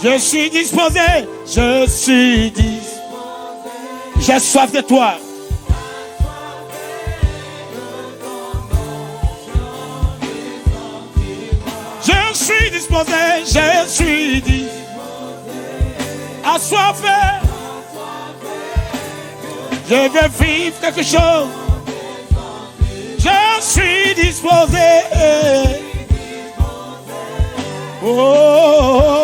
Je suis disposé, je suis disposé. J'ai soif de toi. Je suis disposé, je suis disposé. Assoiffé. Je veux vivre quelque chose. Je suis disposé. Oh.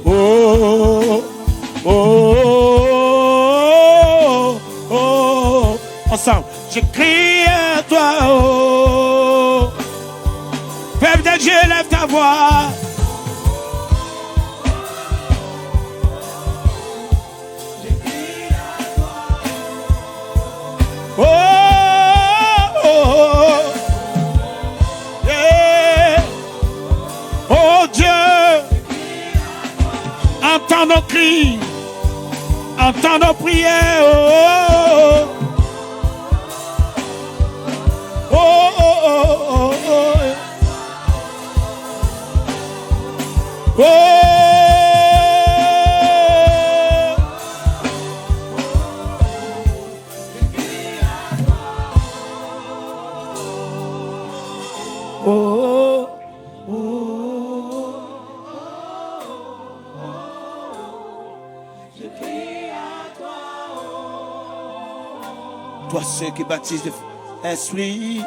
Oh, oh, oh, oh, ensemble, je crie à toi, oh, peuple de Dieu, lève ta voix. Je crie à toi, oh, oh, oh, yeah. Oh Dieu, entends nos cris, entends nos prières, oh, oh, oh, oh, oh, oh, oh. Oh, toi, ceux qui baptisent l'Esprit.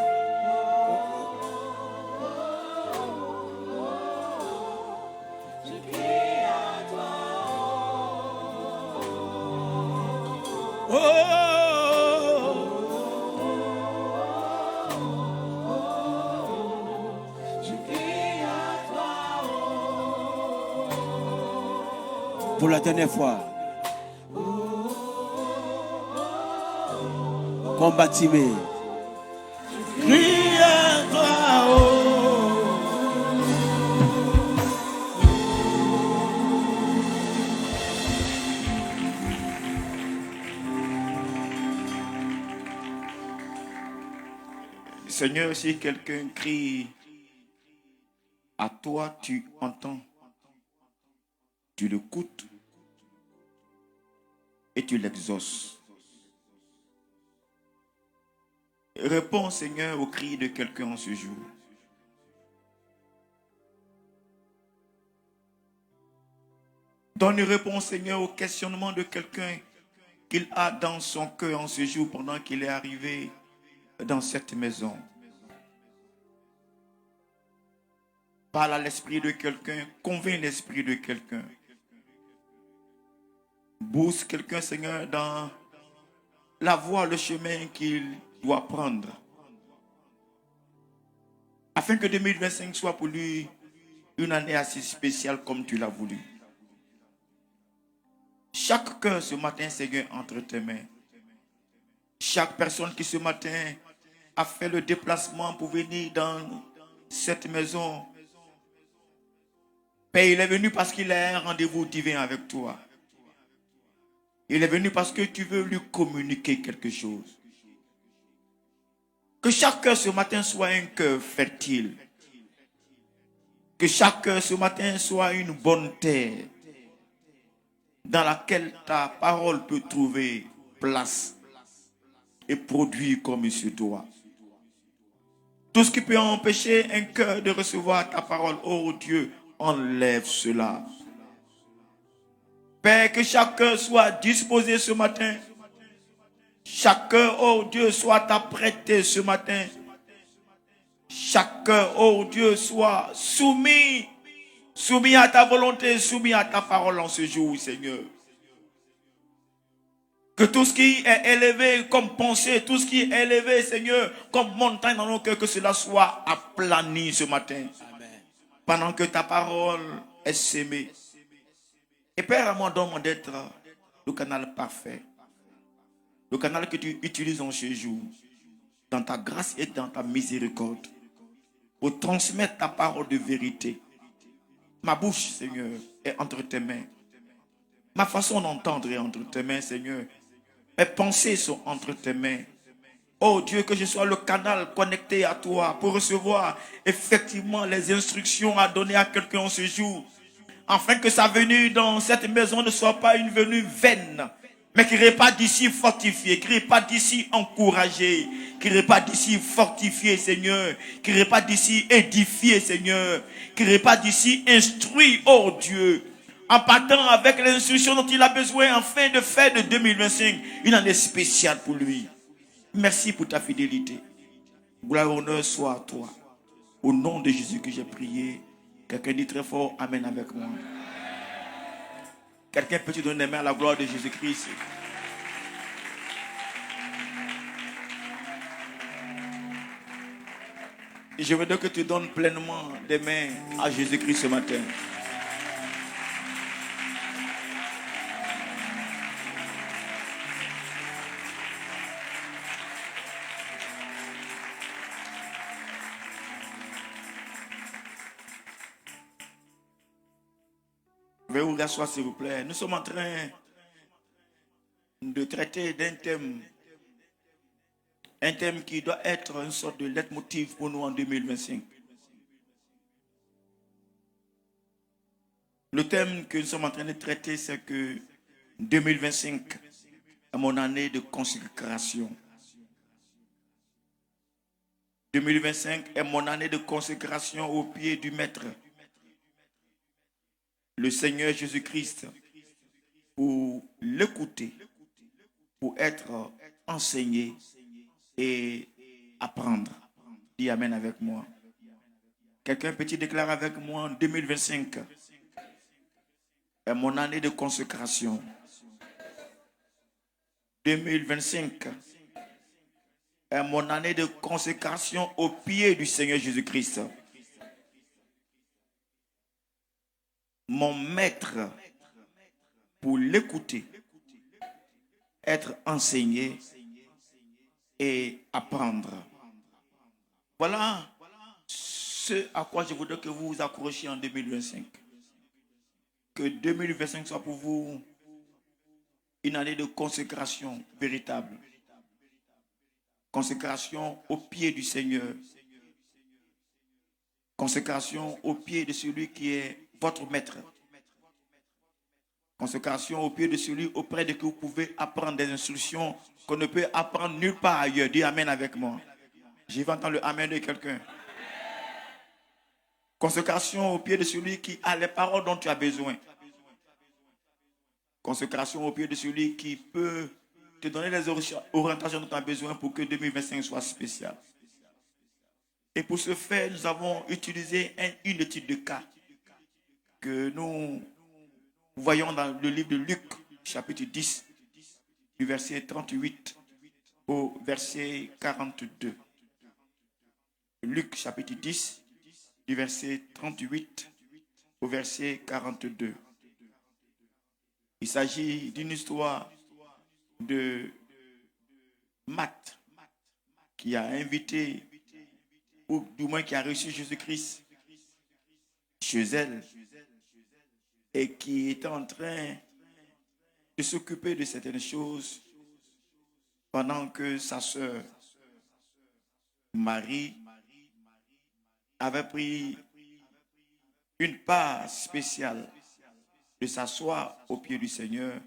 Pour la dernière fois. Combattez-moi. Crie à toi, oh. Seigneur, si quelqu'un crie à toi, tu entends, tu l'écoutes et tu l'exauces. Réponds, Seigneur, au cri de quelqu'un en ce jour. Donne une réponse, Seigneur, au questionnement de quelqu'un qu'il a dans son cœur en ce jour pendant qu'il est arrivé dans cette maison. Parle à l'esprit de quelqu'un, convainc l'esprit de quelqu'un. Booste quelqu'un, Seigneur, dans la voie, le chemin qu'il doit prendre. Afin que 2025 soit pour lui une année assez spéciale comme tu l'as voulu. Chaque cœur ce matin, Seigneur, entre tes mains. Chaque personne qui ce matin a fait le déplacement pour venir dans cette maison. Père, il est venu parce qu'il a un rendez-vous divin avec toi. Il est venu parce que tu veux lui communiquer quelque chose. Que chaque cœur ce matin soit un cœur fertile. Que chaque cœur ce matin soit une bonne terre dans laquelle ta parole peut trouver place et produire comme il se doit. Tout ce qui peut empêcher un cœur de recevoir ta parole, oh Dieu, enlève cela. Père, que chaque cœur soit disposé ce matin. Chaque cœur, oh Dieu, soit apprêté ce matin. Chaque cœur, oh Dieu, soit soumis à ta volonté, soumis à ta parole en ce jour, Seigneur. Que tout ce qui est élevé comme pensée, tout ce qui est élevé, Seigneur, comme montagne dans nos cœurs, que cela soit aplani ce matin. Amen. Pendant que ta parole est sémée. Et Père, à moi, donne-moi d'être le canal parfait. Le canal que tu utilises en ce jour, dans ta grâce et dans ta miséricorde, pour transmettre ta parole de vérité. Ma bouche, Seigneur, est entre tes mains. Ma façon d'entendre est entre tes mains, Seigneur. Mes pensées sont entre tes mains. Oh Dieu, que je sois le canal connecté à toi pour recevoir effectivement les instructions à donner à quelqu'un en ce jour. Afin que sa venue dans cette maison ne soit pas une venue vaine, mais qu'il repart d'ici fortifié, qu'il repart d'ici encouragé, qu'il repart d'ici fortifié, Seigneur, qu'il repart d'ici édifié, Seigneur, qu'il repart d'ici instruit, oh Dieu, en partant avec les instructions dont il a besoin afin de faire de 2025 une année spéciale pour lui. Merci pour ta fidélité. Gloire et honneur soit à toi. Au nom de Jésus que j'ai prié. Quelqu'un dit très fort Amen avec moi. Quelqu'un peut te donner les mains à la gloire de Jésus-Christ. Et je veux que tu donnes pleinement des mains à Jésus-Christ ce matin. Veuillez vous rasseoir s'il vous plaît. Nous sommes en train de traiter d'un thème. Un thème qui doit être une sorte de leitmotiv pour nous en 2025. Le thème que nous sommes en train de traiter, c'est que 2025 est mon année de consécration. 2025 est mon année de consécration au pied du Maître, le Seigneur Jésus-Christ, pour l'écouter, pour être enseigné et apprendre. Dis Amen avec moi. Quelqu'un peut-il déclarer avec moi en 2025 est mon année de consécration. 2025 est mon année de consécration au pied du Seigneur Jésus-Christ. Mon maître pour l'écouter, être enseigné et apprendre. Voilà ce à quoi je voudrais que vous vous accrochiez en 2025. Que 2025 soit pour vous une année de consécration véritable. Consécration au pied du Seigneur. Consécration au pied de celui qui est votre maître. Consécration au pied de celui auprès de qui vous pouvez apprendre des instructions qu'on ne peut apprendre nulle part ailleurs. Dis Amen avec moi. Je vais entendre le Amen de quelqu'un. Consécration au pied de celui qui a les paroles dont tu as besoin. Consécration au pied de celui qui peut te donner les orientations dont tu as besoin pour que 2025 soit spécial. Et pour ce faire, nous avons utilisé une étude de cas que nous voyons dans le livre de Luc, chapitre 10, du verset 38 au verset 42. Luc, chapitre 10, du verset 38 au verset 42. Il s'agit d'une histoire de Marthe qui a invité, ou du moins qui a reçu Jésus-Christ chez elle et qui était en train de s'occuper de certaines choses pendant que sa sœur Marie avait pris une part spéciale de s'asseoir au pied du Seigneur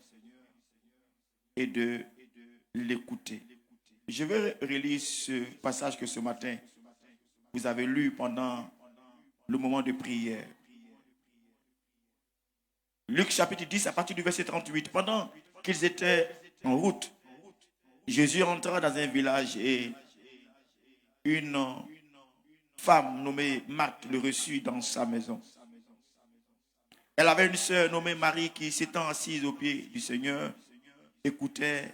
et de l'écouter. Je vais relire ce passage que ce matin vous avez lu pendant le moment de prière. Luc chapitre 10 à partir du verset 38. Pendant qu'ils étaient en route, Jésus entra dans un village et une femme nommée Marthe le reçut dans sa maison. Elle avait une sœur nommée Marie qui, s'étant assise au pied du Seigneur, écoutait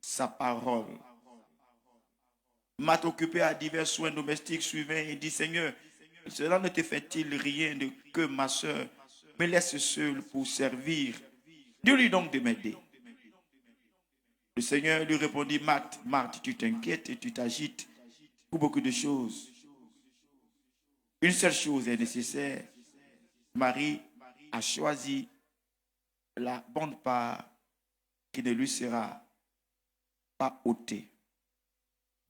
sa parole. Marthe, occupée à divers soins domestiques, suivait et dit: Seigneur, cela ne te fait-il rien de que ma sœur me laisse seule pour servir? Dis-lui donc de m'aider. Le Seigneur lui répondit: Marthe, Marthe, tu t'inquiètes et tu t'agites pour beaucoup de choses. Une seule chose est nécessaire. Marie a choisi la bonne part qui ne lui sera pas ôtée.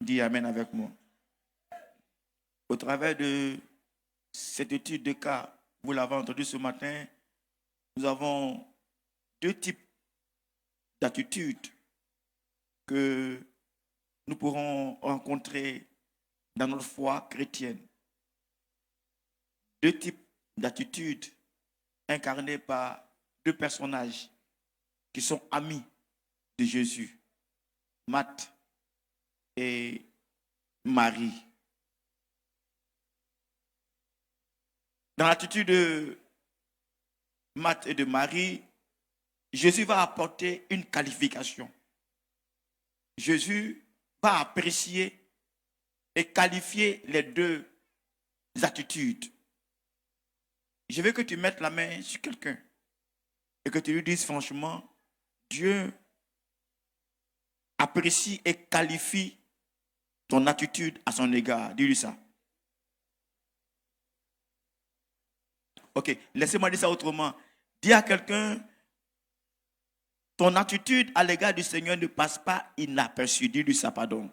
Dis Amen avec moi. Au travers de cette étude de cas, vous l'avez entendu ce matin, nous avons deux types d'attitudes que nous pourrons rencontrer dans notre foi chrétienne. Deux types d'attitudes incarnées par deux personnages qui sont amis de Jésus, Marthe et Marie. Dans l'attitude de Marthe et de Marie, Jésus va apporter une qualification. Jésus va apprécier et qualifier les deux attitudes. Je veux que tu mettes la main sur quelqu'un et que tu lui dises franchement, Dieu apprécie et qualifie ton attitude à son égard. Dis-lui ça. Ok, laissez-moi dire ça autrement. Dis à quelqu'un, ton attitude à l'égard du Seigneur ne passe pas inaperçue. Dis-lui ça, pardon.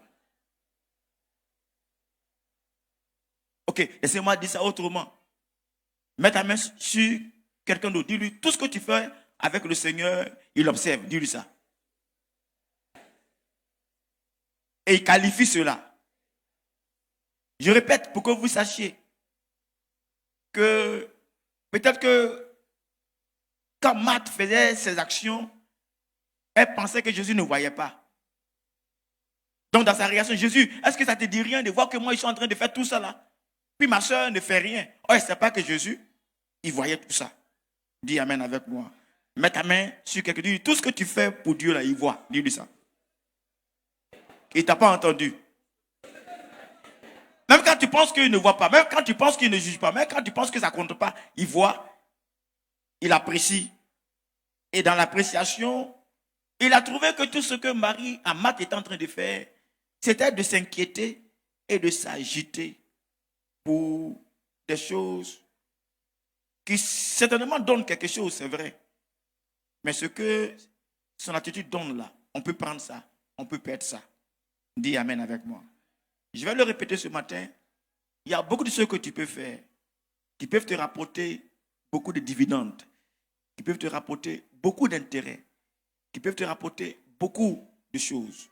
Ok, laissez-moi dire ça autrement. Mets ta main sur quelqu'un d'autre. Dis-lui, tout ce que tu fais avec le Seigneur, il observe. Dis-lui ça. Et il qualifie cela. Je répète pour que vous sachiez que peut-être que quand Marthe faisait ses actions, elle pensait que Jésus ne voyait pas. Donc dans sa réaction, Jésus, est-ce que ça te dit rien de voir que moi je suis en train de faire tout ça là? Puis ma soeur ne fait rien. Oh, elle ne sait pas que Jésus, il voyait tout ça. Dis Amen avec moi. Mets ta main sur quelqu'un. Dis tout ce que tu fais pour Dieu là, il voit. Dis-lui ça. Il ne t'a pas entendu. Même quand tu penses qu'il ne voit pas, même quand tu penses qu'il ne juge pas, même quand tu penses que ça ne compte pas, il voit, il apprécie. Et dans l'appréciation, il a trouvé que tout ce que Marthe était en train de faire, c'était de s'inquiéter et de s'agiter pour des choses qui certainement donnent quelque chose, c'est vrai. Mais ce que son attitude donne là, on peut prendre ça, on peut perdre ça. Dis Amen avec moi. Je vais le répéter ce matin. Il y a beaucoup de choses que tu peux faire qui peuvent te rapporter beaucoup de dividendes, qui peuvent te rapporter beaucoup d'intérêts, qui peuvent te rapporter beaucoup de choses.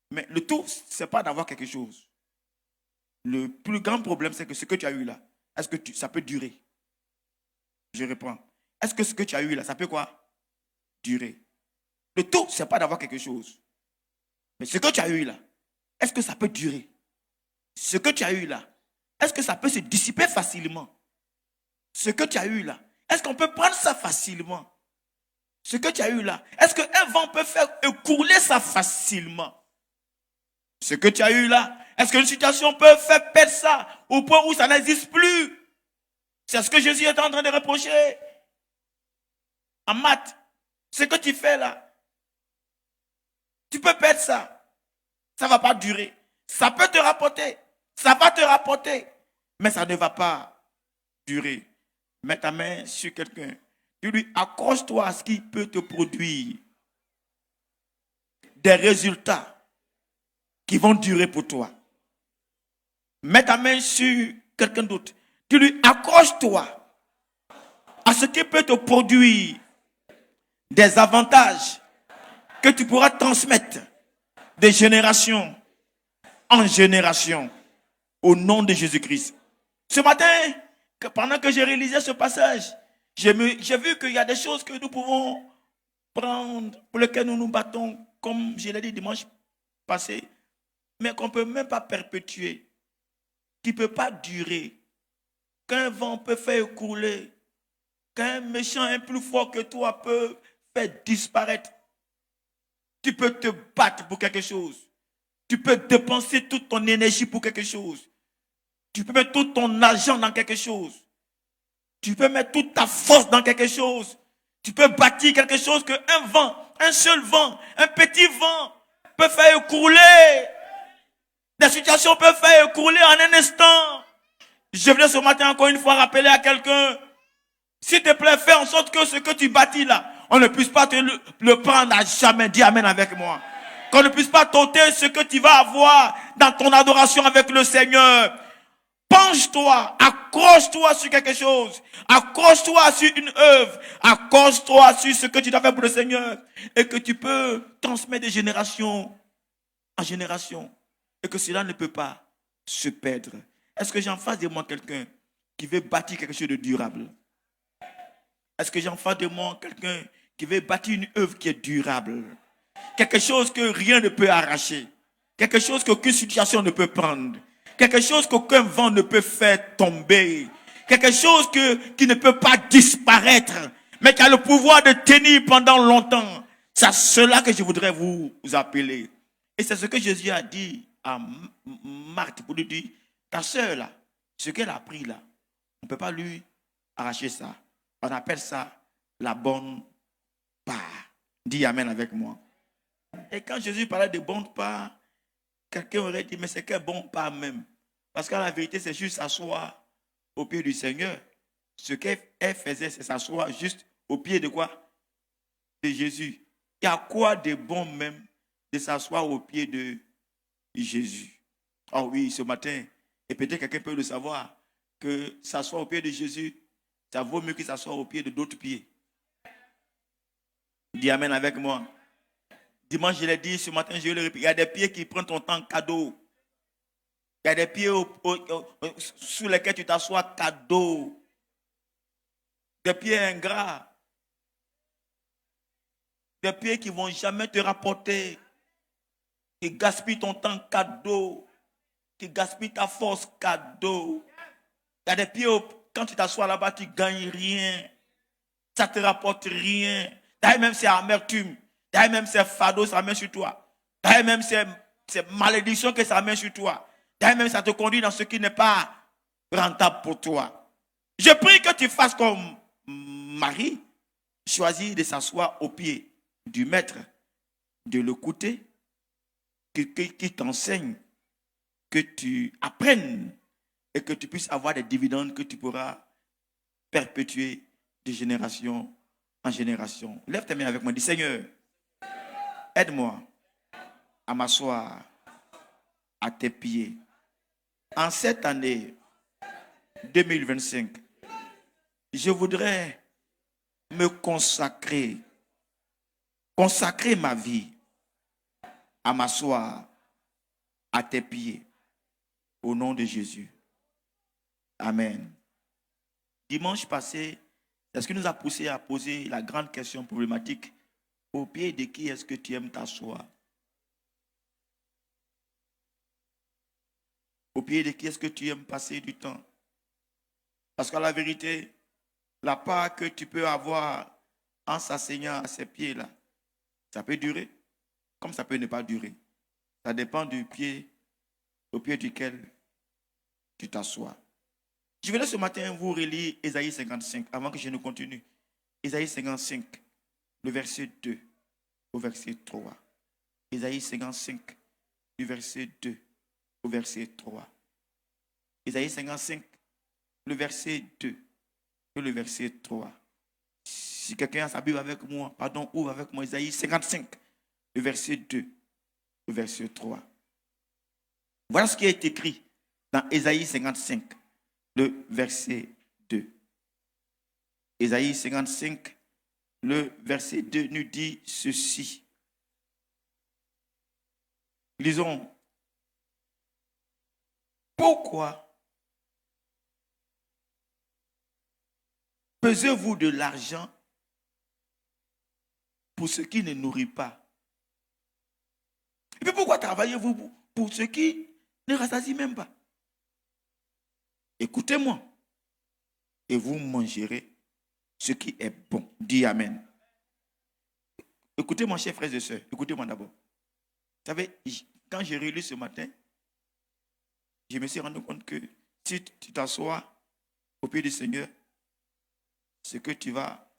Mais le tout, ce n'est pas d'avoir quelque chose. Le plus grand problème, c'est que ce que tu as eu là, est-ce que ça peut durer? Je reprends. Est-ce que ce que tu as eu là, ça peut quoi? Durer. Le tout, ce n'est pas d'avoir quelque chose. Mais ce que tu as eu là, est-ce que ça peut durer? Ce que tu as eu là, est-ce que ça peut se dissiper facilement? Ce que tu as eu là, est-ce qu'on peut prendre ça facilement? Ce que tu as eu là, est-ce qu'un vent peut faire écouler ça facilement? Ce que tu as eu là, est-ce qu'une situation peut faire perdre ça au point où ça n'existe plus? C'est ce que Jésus est en train de reprocher à Marthe. Ce que tu fais là, tu peux perdre ça. Ça ne va pas durer. Ça peut te rapporter. Ça va te rapporter. Mais ça ne va pas durer. Mets ta main sur quelqu'un. Tu lui accroche-toi à ce qui peut te produire des résultats qui vont durer pour toi. Mets ta main sur quelqu'un d'autre. Tu lui accroche-toi à ce qui peut te produire des avantages que tu pourras transmettre de génération en génération au nom de Jésus-Christ. Ce matin, pendant que j'ai réalisé ce passage, j'ai vu qu'il y a des choses que nous pouvons prendre, pour lesquelles nous nous battons, comme je l'ai dit dimanche passé, mais qu'on ne peut même pas perpétuer, qui ne peut pas durer, qu'un vent peut faire écouler, qu'un méchant un plus fort que toi peut faire disparaître. Tu peux te battre pour quelque chose. Tu peux dépenser toute ton énergie pour quelque chose. Tu peux mettre tout ton argent dans quelque chose. Tu peux mettre toute ta force dans quelque chose. Tu peux bâtir quelque chose qu'un vent, un seul vent, un petit vent peut faire écrouler. Des situations peuvent faire écrouler en un instant. Je voulais ce matin encore une fois rappeler à quelqu'un, s'il te plaît, fais en sorte que ce que tu bâtis là, on ne puisse pas te le prendre à jamais. Dis Amen avec moi. Qu'on ne puisse pas t'ôter ce que tu vas avoir dans ton adoration avec le Seigneur. Penche-toi, accroche-toi sur quelque chose, accroche-toi sur une œuvre, accroche-toi sur ce que tu dois faire pour le Seigneur et que tu peux transmettre de génération en génération et que cela ne peut pas se perdre. Est-ce que j'ai en face de moi quelqu'un qui veut bâtir quelque chose de durable? Est-ce que j'ai en face de moi quelqu'un qui veut bâtir une œuvre qui est durable? Quelque chose que rien ne peut arracher, quelque chose qu'aucune situation ne peut prendre. Quelque chose qu'aucun vent ne peut faire tomber. Quelque chose qui ne peut pas disparaître, mais qui a le pouvoir de tenir pendant longtemps. C'est à cela que je voudrais vous appeler. Et c'est ce que Jésus a dit à Marthe pour lui dire, ta sœur là, ce qu'elle a pris là, on ne peut pas lui arracher ça. On appelle ça la bonne part. Dis amen avec moi. Et quand Jésus parlait de bonne part, quelqu'un aurait dit, mais c'est quel bon pas même. Parce qu'à la vérité, c'est juste s'asseoir au pied du Seigneur. Ce qu'elle faisait, c'est s'asseoir juste au pied de quoi? De Jésus. Il y a quoi de bon même de s'asseoir au pied de Jésus? Oh oui, ce matin, et peut-être quelqu'un peut le savoir, que s'asseoir au pied de Jésus, ça vaut mieux que s'asseoir au pied de d'autres pieds. Dis amen avec moi. Dimanche, je l'ai dit, ce matin, je le répète. Il y a des pieds qui prennent ton temps cadeau. Il y a des pieds sous lesquels tu t'assois cadeau. Des pieds ingrats. Des pieds qui ne vont jamais te rapporter. Qui gaspillent ton temps cadeau. Qui gaspillent ta force cadeau. Il y a des pieds quand tu t'assois là-bas, tu ne gagnes rien. Ça ne te rapporte rien. D'ailleurs, même c'est amertume. D'ailleurs, même c'est fardeau, ça met sur toi. D'ailleurs, même c'est malédiction que ça met sur toi. D'ailleurs, même ça te conduit dans ce qui n'est pas rentable pour toi. Je prie que tu fasses comme Marie. Choisis de s'asseoir au pied du maître, de l'écouter, qui t'enseigne, que tu apprennes et que tu puisses avoir des dividendes que tu pourras perpétuer de génération en génération. Lève tes mains avec moi. Dis, Seigneur, aide-moi à m'asseoir à tes pieds. En cette année 2025, je voudrais me consacrer ma vie à m'asseoir à tes pieds. Au nom de Jésus. Amen. Dimanche passé, c'est ce qui nous a poussé à poser la grande question problématique. Au pied de qui est-ce que tu aimes t'asseoir? Au pied de qui est-ce que tu aimes passer du temps? Parce qu'à la vérité, la part que tu peux avoir en s'asseyant à ces pieds-là, ça peut durer, comme ça peut ne pas durer. Ça dépend du pied, au pied duquel tu t'assois. Je vais ce matin vous relire Ésaïe 55, avant que je ne continue. Ésaïe 55, le verset 2 au verset 3. Ésaïe 55, du verset 2 au verset 3. Ésaïe 55, le verset 2 et le verset 3. Si quelqu'un a sa Bible avec moi, ouvre avec moi Ésaïe 55, le verset 2, le verset 3. Voilà ce qui est écrit dans Ésaïe 55, le verset 2. Ésaïe 55, le verset 2 nous dit ceci. Lisons. Pourquoi pesez-vous de l'argent pour ce qui ne nourrit pas? Et puis pourquoi travaillez-vous pour ce qui ne rassasie même pas? Écoutez-moi et vous mangerez ce qui est bon. Dis amen. Écoutez-moi, chers frères et sœurs. Écoutez-moi d'abord. Vous savez, quand j'ai relu ce matin, je me suis rendu compte que si tu t'assois au pied du Seigneur, ce que tu vas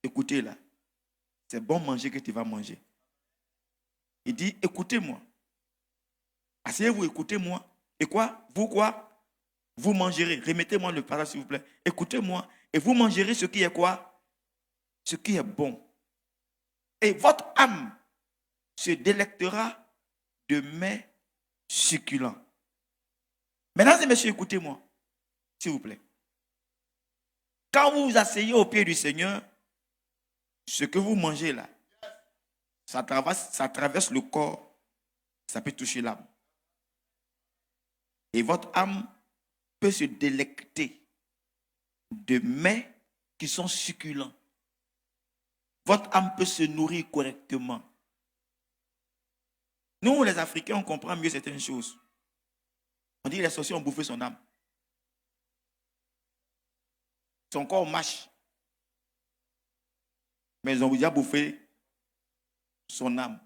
écouter là, c'est bon manger que tu vas manger. Il dit, écoutez-moi. Asseyez-vous, écoutez-moi. Et quoi? Vous mangerez. Remettez-moi le parole, s'il vous plaît. Écoutez-moi. Et vous mangerez ce qui est quoi? Ce qui est bon. Et votre âme se délectera de mets succulents. Mesdames et messieurs, écoutez-moi, s'il vous plaît. Quand vous vous asseyez au pied du Seigneur, ce que vous mangez là, ça traverse le corps, ça peut toucher l'âme. Et votre âme peut se délecter de mets qui sont succulents. Votre âme peut se nourrir correctement. Nous, les Africains, on comprend mieux certaines choses. On dit que les sorciers ont bouffé son âme. Son corps marche. Mais ils ont déjà bouffé son âme.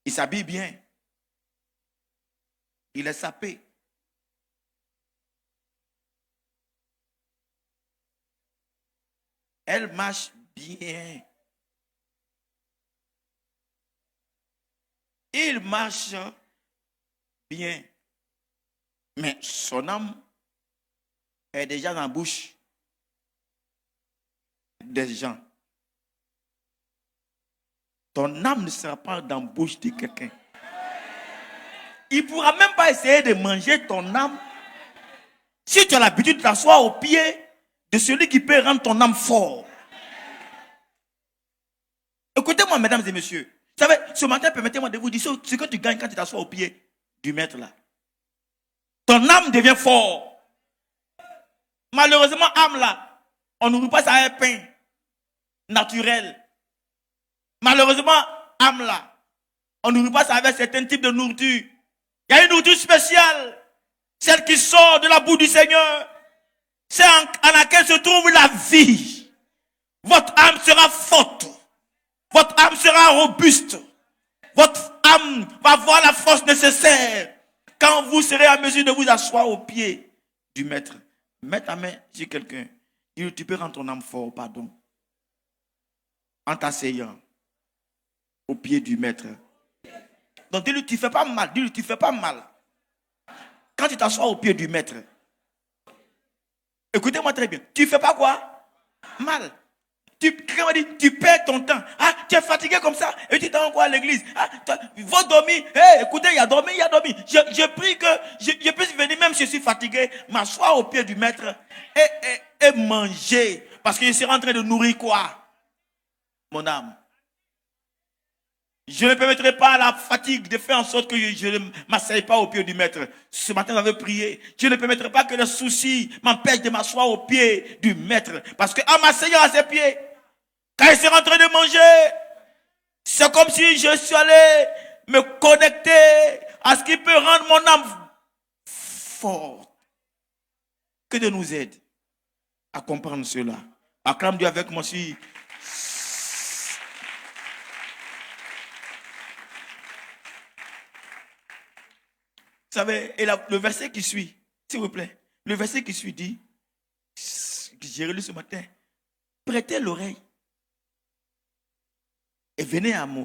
Il s'habille bien. Il est sapé. Elle marche bien. Il marche bien. Mais son âme est déjà dans la bouche des gens. Ton âme ne sera pas dans la bouche de quelqu'un. Il ne pourra même pas essayer de manger ton âme si tu as l'habitude de t'asseoir au pied de celui qui peut rendre ton âme fort. Écoutez-moi, mesdames et messieurs. Vous savez, ce matin, permettez-moi de vous dire ce que tu gagnes quand tu t'assois au pied du maître là. Ton âme devient fort. Malheureusement, âme là, on ne nourrit pas ça à un pain naturel. Malheureusement, âme là, on ne nourrit pas ça avec certains types de nourriture. Il y a une nourriture spéciale, celle qui sort de la bouche du Seigneur. C'est en laquelle se trouve la vie. Votre âme sera forte. Votre âme sera robuste. Votre âme va avoir la force nécessaire quand vous serez en mesure de vous asseoir au pied du maître. Mets ta main sur quelqu'un. Tu peux rendre ton âme fort, pardon. En t'asseyant au pied du maître. Donc dis-lui, tu ne fais pas mal. Dis-lui, tu ne fais pas mal. Quand tu t'assois au pied du maître, écoutez-moi très bien. Tu ne fais pas quoi? Mal. Tu perds ton temps. Ah, tu es fatigué comme ça. Et tu t'en quoi à l'église? Ah, va dormir. Hey, écoutez, il y a dormi. Je prie que je puisse venir, même si je suis fatigué, m'asseoir au pied du maître et manger. Parce que je serai en train de nourrir quoi? Mon âme. Je ne permettrai pas à la fatigue de faire en sorte que je ne m'asseye pas au pied du maître. Ce matin, j'avais prié. Je ne permettrai pas que les soucis m'empêchent de m'asseoir au pied du maître. Parce qu'en m'asseyant à ses pieds, quand il sera en train de manger, c'est comme si je suis allé me connecter à ce qui peut rendre mon âme forte. Que Dieu nous aide à comprendre cela. Acclame Dieu avec moi si... Vous savez, et le verset qui suit, s'il vous plaît, le verset qui suit dit, que j'ai relu ce matin, prêtez l'oreille et venez à moi,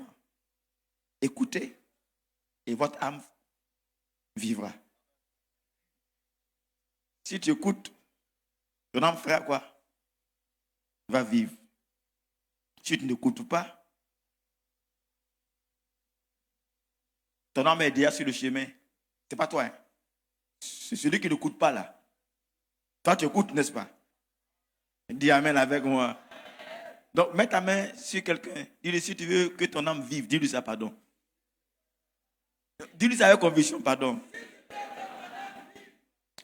écoutez, et votre âme vivra. Si tu écoutes, ton âme fera quoi? Va vivre. Si tu n'écoutes pas, ton âme est déjà sur le chemin. C'est pas toi, hein? C'est celui qui n'écoute pas là. Toi, tu écoutes, n'est-ce pas? Dis amen avec moi. Donc, mets ta main sur quelqu'un. Dis-lui, si tu veux que ton âme vive, dis-lui ça, pardon. Dis-lui ça avec conviction, pardon.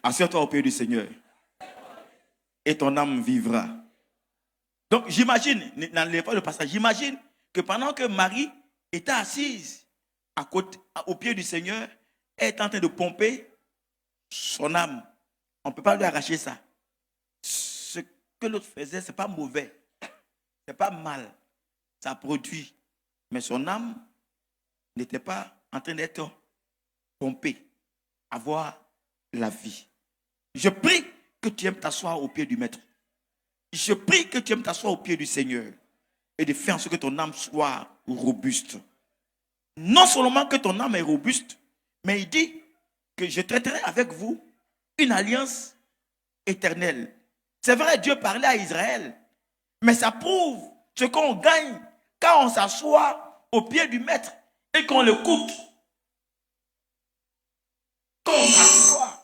Assieds-toi au pied du Seigneur. Et ton âme vivra. Donc, j'imagine, n'enlève pas le passage, j'imagine que pendant que Marie était assise au pied du Seigneur, elle est en train de pomper son âme. On ne peut pas lui arracher ça. Ce que l'autre faisait, ce n'est pas mauvais. Ce n'est pas mal. Ça produit. Mais son âme n'était pas en train d'être pompée. Avoir la vie. Je prie que tu aimes t'asseoir au pied du maître. Je prie que tu aimes t'asseoir au pied du Seigneur. Et de faire en sorte que ton âme soit robuste. Non seulement que ton âme est robuste, mais il dit que je traiterai avec vous une alliance éternelle. C'est vrai, Dieu parlait à Israël. Mais ça prouve ce qu'on gagne quand on s'assoit au pied du maître et qu'on l'écoute, qu'on s'assoit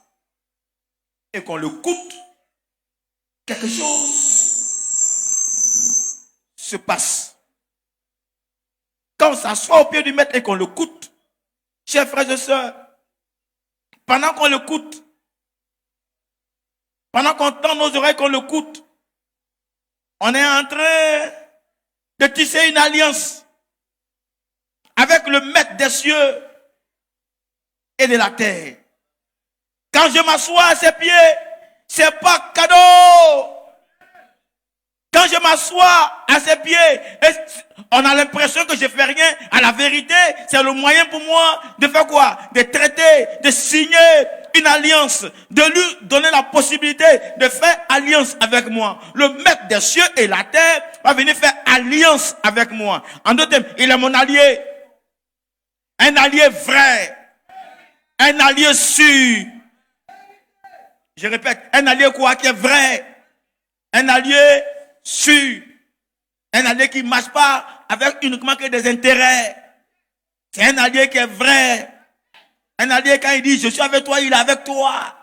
et qu'on l'écoute, quelque chose se passe. Quand on s'assoit au pied du maître et qu'on l'écoute, chers frères et sœurs, pendant qu'on l'écoute, pendant qu'on tend nos oreilles, qu'on l'écoute, on est en train de tisser une alliance avec le maître des cieux et de la terre. Quand je m'assois à ses pieds, c'est pas cadeau. Quand je m'assois à ses pieds, on a l'impression que je fais rien. À la vérité, c'est le moyen pour moi de faire quoi? De traiter, de signer une alliance, de lui donner la possibilité de faire alliance avec moi. Le maître des cieux et la terre va venir faire alliance avec moi. En d'autres termes, il est mon allié. Un allié vrai. Un allié sûr. Je répète, un allié quoi qui est vrai. Un allié sûr. Un allié qui ne marche pas avec uniquement que des intérêts. C'est un allié qui est vrai. Un allié, quand il dit je suis avec toi, il est avec toi.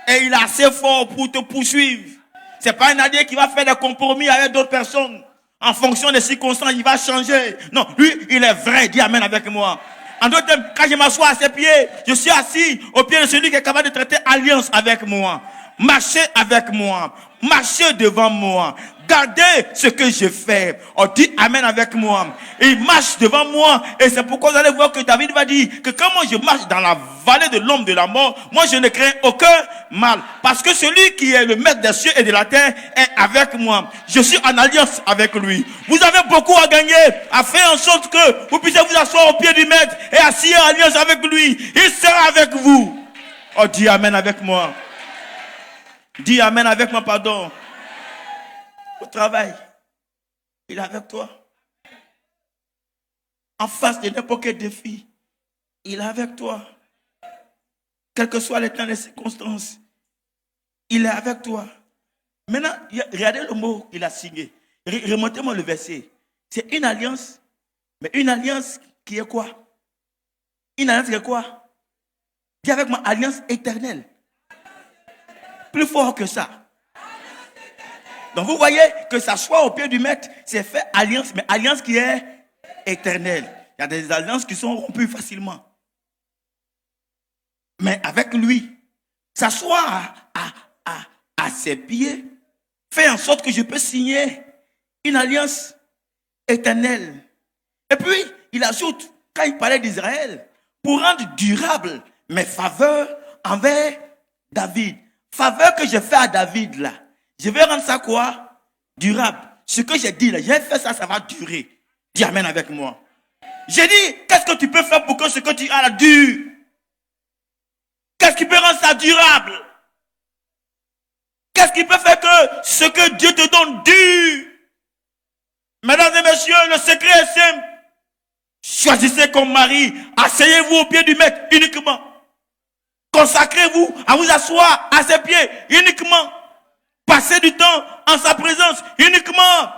Et il est assez fort pour te poursuivre. C'est pas un allié qui va faire des compromis avec d'autres personnes. En fonction des circonstances, il va changer. Non, lui, il est vrai. Dis amen avec moi. En d'autres termes, quand je m'assois à ses pieds, je suis assis au pied de celui qui est capable de traiter alliance avec moi. Marcher avec moi. Marcher devant moi. Gardez ce que je fais. On dit amen avec moi. Et il marche devant moi. Et c'est pourquoi vous allez voir que David va dire que quand moi je marche dans la vallée de l'ombre de la mort, moi je ne crains aucun mal. Parce que celui qui est le maître des cieux et de la terre est avec moi. Je suis en alliance avec lui. Vous avez beaucoup à gagner, à faire en sorte que vous puissiez vous asseoir au pied du maître et assis en alliance avec lui. Il sera avec vous. Oh, dis amen avec moi. Dis amen avec moi, pardon. Au travail, il est avec toi. En face de n'importe quel défi, il est avec toi. Quel que soit le temps, les circonstances, il est avec toi. Maintenant, regardez le mot qu'il a signé. Remontez-moi le verset. C'est une alliance, mais une alliance qui est quoi? Une alliance qui est quoi? Dis avec moi, alliance éternelle. Plus fort que ça. Donc vous voyez que ça soit au pied du maître, c'est fait alliance, mais alliance qui est éternelle. Il y a des alliances qui sont rompues facilement. Mais avec lui, s'asseoir à ses pieds, fait en sorte que je peux signer une alliance éternelle. Et puis, il ajoute, quand il parlait d'Israël, pour rendre durable mes faveurs envers David. Faveur que je fais à David là. Je vais rendre ça quoi? Durable. Ce que j'ai dit là, j'ai fait ça, ça va durer. Dis amen avec moi. J'ai dit, qu'est-ce que tu peux faire pour que ce que tu as là dure? Qu'est-ce qui peut rendre ça durable? Qu'est-ce qui peut faire que ce que Dieu te donne dure? Mesdames et messieurs, le secret est simple. Choisissez comme mari, asseyez-vous au pied du maître uniquement. Consacrez-vous à vous asseoir à ses pieds uniquement. Passez du temps en sa présence uniquement.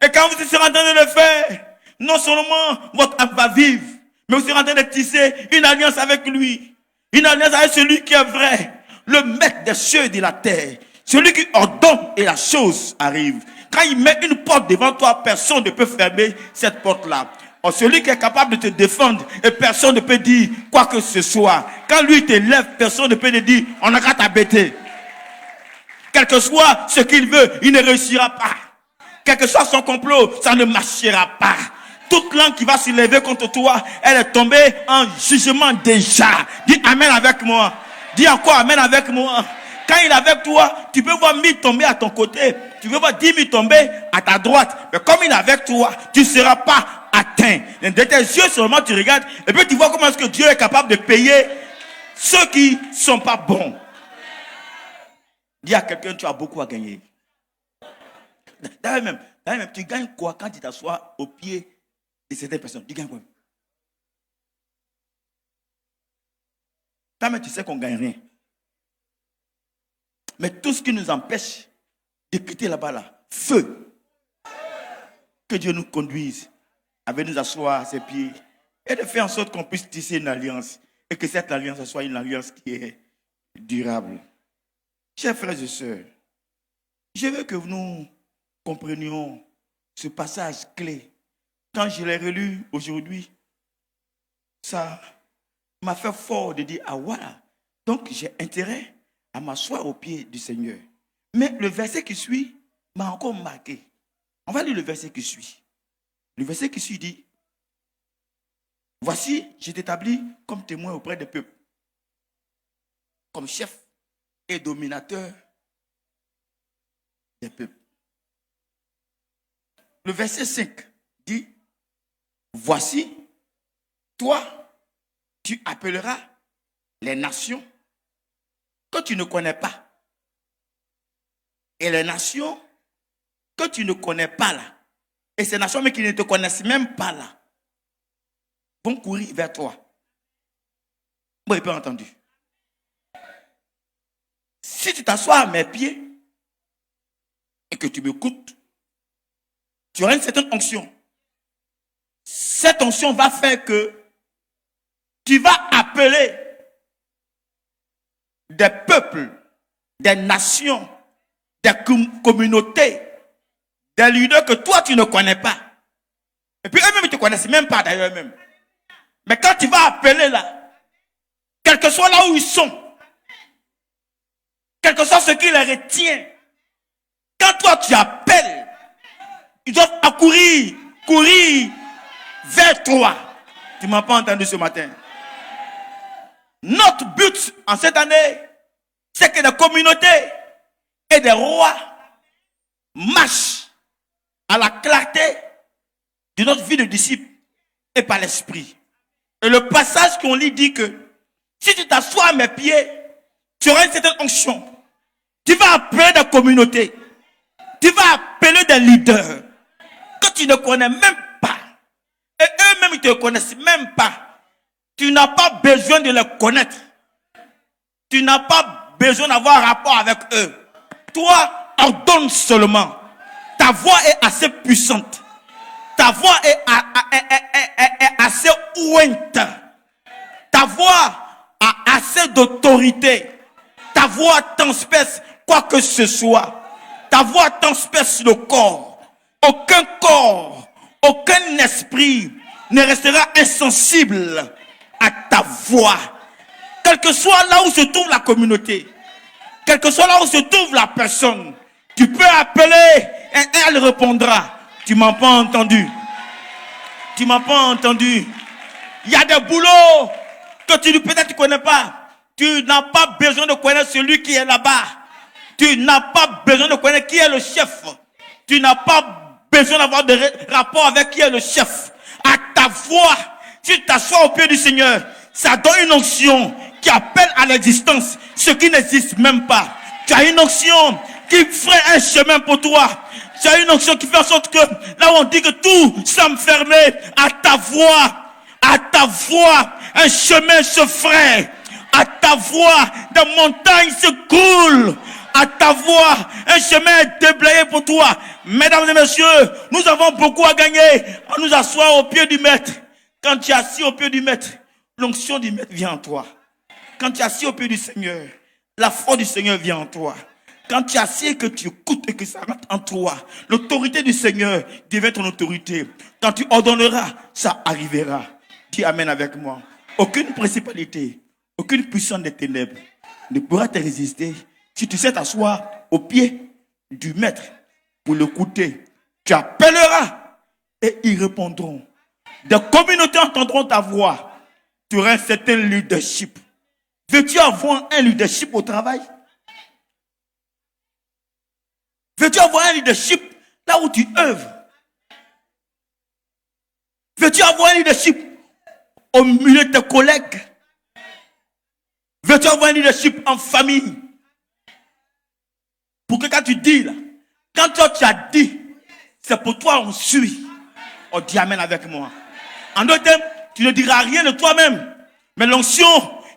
Et quand vous serez en train de le faire, non seulement votre âme va vivre, mais vous serez en train de tisser une alliance avec lui. Une alliance avec celui qui est vrai. Le maître des cieux et de la terre. Celui qui ordonne et la chose arrive. Quand il met une porte devant toi, personne ne peut fermer cette porte-là. Oh, celui qui est capable de te défendre et personne ne peut dire quoi que ce soit. Quand lui te lève, personne ne peut te dire on n'a qu'à t'embêter. Quel que soit ce qu'il veut, il ne réussira pas. Quel que soit son complot, ça ne marchera pas. Toute langue qui va se lever contre toi, elle est tombée en jugement déjà. Dis amen avec moi. Dis encore amen avec moi. Quand il est avec toi, tu peux voir 1000 tomber à ton côté. Tu peux voir 10 000 tomber à ta droite. Mais comme il est avec toi, tu ne seras pas atteint. De tes yeux seulement, tu regardes. Et puis tu vois comment est-ce que Dieu est capable de payer ceux qui ne sont pas bons. Dis à quelqu'un, tu as beaucoup à gagner. D'ailleurs même, tu gagnes quoi quand tu t'assois au pied de certaines personnes? Tu gagnes quoi? Toi-même, tu sais qu'on ne gagne rien. Mais tout ce qui nous empêche de quitter là-bas, là, feu. Que Dieu nous conduise avec nous asseoir à ses pieds et de faire en sorte qu'on puisse tisser une alliance et que cette alliance soit une alliance qui est durable. Chers frères et sœurs, je veux que nous comprenions ce passage clé. Quand je l'ai relu aujourd'hui, ça m'a fait fort de dire, ah voilà, donc j'ai intérêt à m'asseoir au pied du Seigneur. Mais le verset qui suit m'a encore marqué. On va lire le verset qui suit. Le verset qui suit dit, voici, je t'établis comme témoin auprès des peuples, comme chef et dominateur des peuples. Le verset 5 dit, voici, toi, tu appelleras les nations que tu ne connais pas. Et les nations que tu ne connais pas là, et ces nations mais qui ne te connaissent même pas là, vont courir vers toi. Vous n'avez pas entendu? Si tu t'assois à mes pieds et que tu m'écoutes, tu auras une certaine onction. Cette onction va faire que tu vas appeler des peuples, des nations, des communautés, des leaders que toi tu ne connais pas. Et puis eux-mêmes ils ne te connaissent même pas d'ailleurs même. Mais quand tu vas appeler là, quel que soit là où ils sont, quel que soit ce qui les retient, quand toi tu appelles, ils doivent courir vers toi. Tu ne m'as pas entendu ce matin. Notre but en cette année, c'est que des communautés et des rois marchent à la clarté de notre vie de disciple et par l'esprit. Et le passage qu'on lit dit que si tu t'assois à mes pieds, tu auras une certaine onction. Tu vas appeler des communautés. Tu vas appeler des leaders que tu ne connais même pas. Et eux-mêmes, ils ne te connaissent même pas. Tu n'as pas besoin de les connaître. Tu n'as pas besoin d'avoir un rapport avec eux. Toi, ordonne seulement. Ta voix est assez puissante. Ta voix est assez ouïente. Ta voix a assez d'autorité. Ta voix transperce quoi que ce soit. Ta voix transperce le corps. Aucun esprit ne restera insensible à ta voix. Quel que soit là où se trouve la communauté, quel que soit là où se trouve la personne, tu peux appeler et elle répondra. Tu m'as pas entendu. Tu m'as pas entendu. Il y a des boulots que peut-être tu connais pas. Tu n'as pas besoin de connaître celui qui est là-bas. Tu n'as pas besoin de connaître qui est le chef. Tu n'as pas besoin d'avoir de rapport avec qui est le chef. À ta voix, si tu t'assois au pied du Seigneur, ça donne une onction qui appelle à l'existence ce qui n'existe même pas. Tu as une onction qui ferait un chemin pour toi. Tu as une onction qui fait en sorte que là où on dit que tout semble fermé, à ta voix, un chemin se ferait. À ta voix, des montagnes se coulent. À ta voix, un chemin est déblayé pour toi. Mesdames et messieurs, nous avons beaucoup à gagner à nous asseoir au pied du maître. Quand tu es assis au pied du maître, l'onction du maître vient en toi. Quand tu es assis au pied du Seigneur, la foi du Seigneur vient en toi. Quand tu es assis et que tu écoutes et que ça rentre en toi, l'autorité du Seigneur devient ton autorité. Quand tu ordonneras, ça arrivera. Dis amen avec moi. Aucune principalité, aucune puissance des ténèbres ne pourra te résister si tu sais t'asseoir au pied du maître pour l'écouter. Tu appelleras et ils répondront. Des communautés entendront ta voix. Tu auras un certain leadership. Veux-tu avoir un leadership au travail? Veux-tu avoir un leadership là où tu œuvres? Veux-tu avoir un leadership au milieu de tes collègues? Veux-tu avoir un leadership en famille? Pour que quand tu dis là, quand toi tu as dit, c'est pour toi on suit. On dit amen avec moi. En d'autres termes, tu ne diras rien de toi-même. Mais l'onction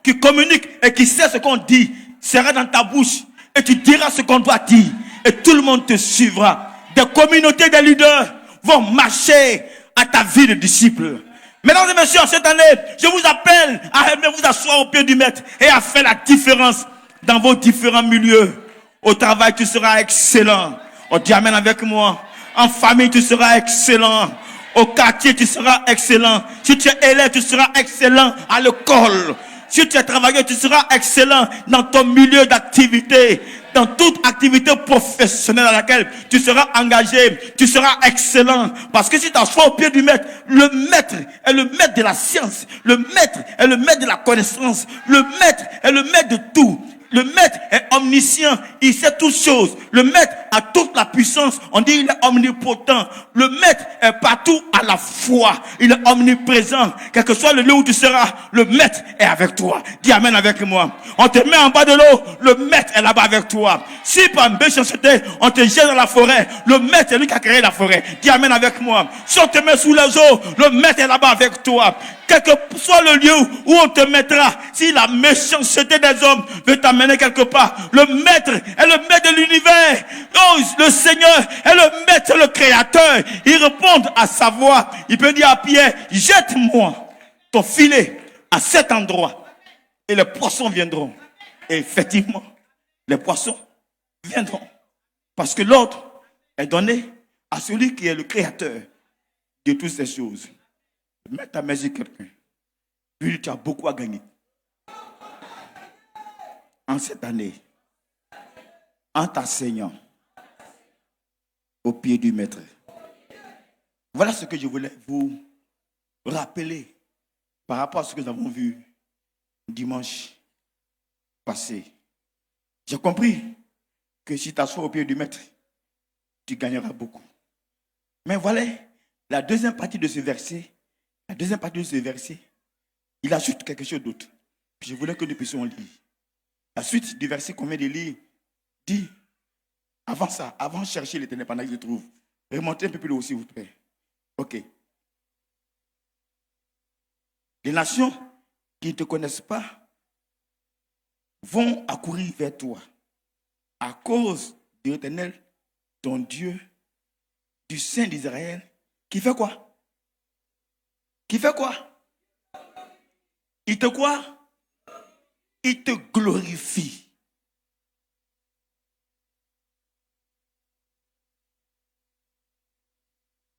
qui communique et qui sait ce qu'on dit sera dans ta bouche. Et tu diras ce qu'on doit dire. Et tout le monde te suivra. Des communautés de leaders vont marcher à ta ta vie de disciple. Mesdames et messieurs, cette année, je vous appelle à aimer vous asseoir au pied du maître et à faire la différence dans vos différents milieux. Au travail, tu seras excellent. On dit amen avec moi. En famille, tu seras excellent. Au quartier, tu seras excellent. Si tu es élève, tu seras excellent à l'école. Si tu es travailleur, tu seras excellent dans ton milieu d'activité. Dans toute activité professionnelle dans laquelle tu seras engagé, tu seras excellent. Parce que si tu t'assois au pied du maître, le maître est le maître de la science. Le maître est le maître de la connaissance. Le maître est le maître de tout. Le maître est omniscient, il sait toutes choses. Le maître a toute la puissance, on dit il est omnipotent. Le maître est partout à la fois, il est omniprésent. Quel que soit le lieu où tu seras, le maître est avec toi. Dis amen avec moi. On te met en bas de l'eau, le maître est là-bas avec toi. Si par méchanceté, on te jette dans la forêt, le maître est lui qui a créé la forêt. Dis amen avec moi. Si on te met sous les eaux, le maître est là-bas avec toi. Quel que soit le lieu où on te mettra, si la méchanceté des hommes veut t'amener quelque part, le maître est le maître de l'univers. Oh, le Seigneur est le maître, le créateur. Il répond à sa voix. Il peut dire à Pierre, jette-moi ton filet à cet endroit et les poissons viendront. Et effectivement, les poissons viendront. Parce que l'ordre est donné à celui qui est le créateur de toutes ces choses. Mets ta main sur quelqu'un. Puis tu as beaucoup à gagner. En cette année, en t'enseignant au pied du maître. Voilà ce que je voulais vous rappeler par rapport à ce que nous avons vu dimanche passé. J'ai compris que si tu t'assois au pied du maître, tu gagneras beaucoup. Mais voilà la deuxième partie de ce verset. La deuxième partie de ce verset, il ajoute quelque chose d'autre. Je voulais que nous puissions lire. La suite du verset qu'on vient de lire dit, avant ça, avant de chercher l'Éternel pendant qu'il se trouve, remontez un peu plus haut s'il vous plaît. Ok. Les nations qui ne te connaissent pas vont accourir vers toi à cause de l'Éternel, ton Dieu, du Saint d'Israël, qui fait quoi? Qui fait quoi? Il te quoi? Il te glorifie.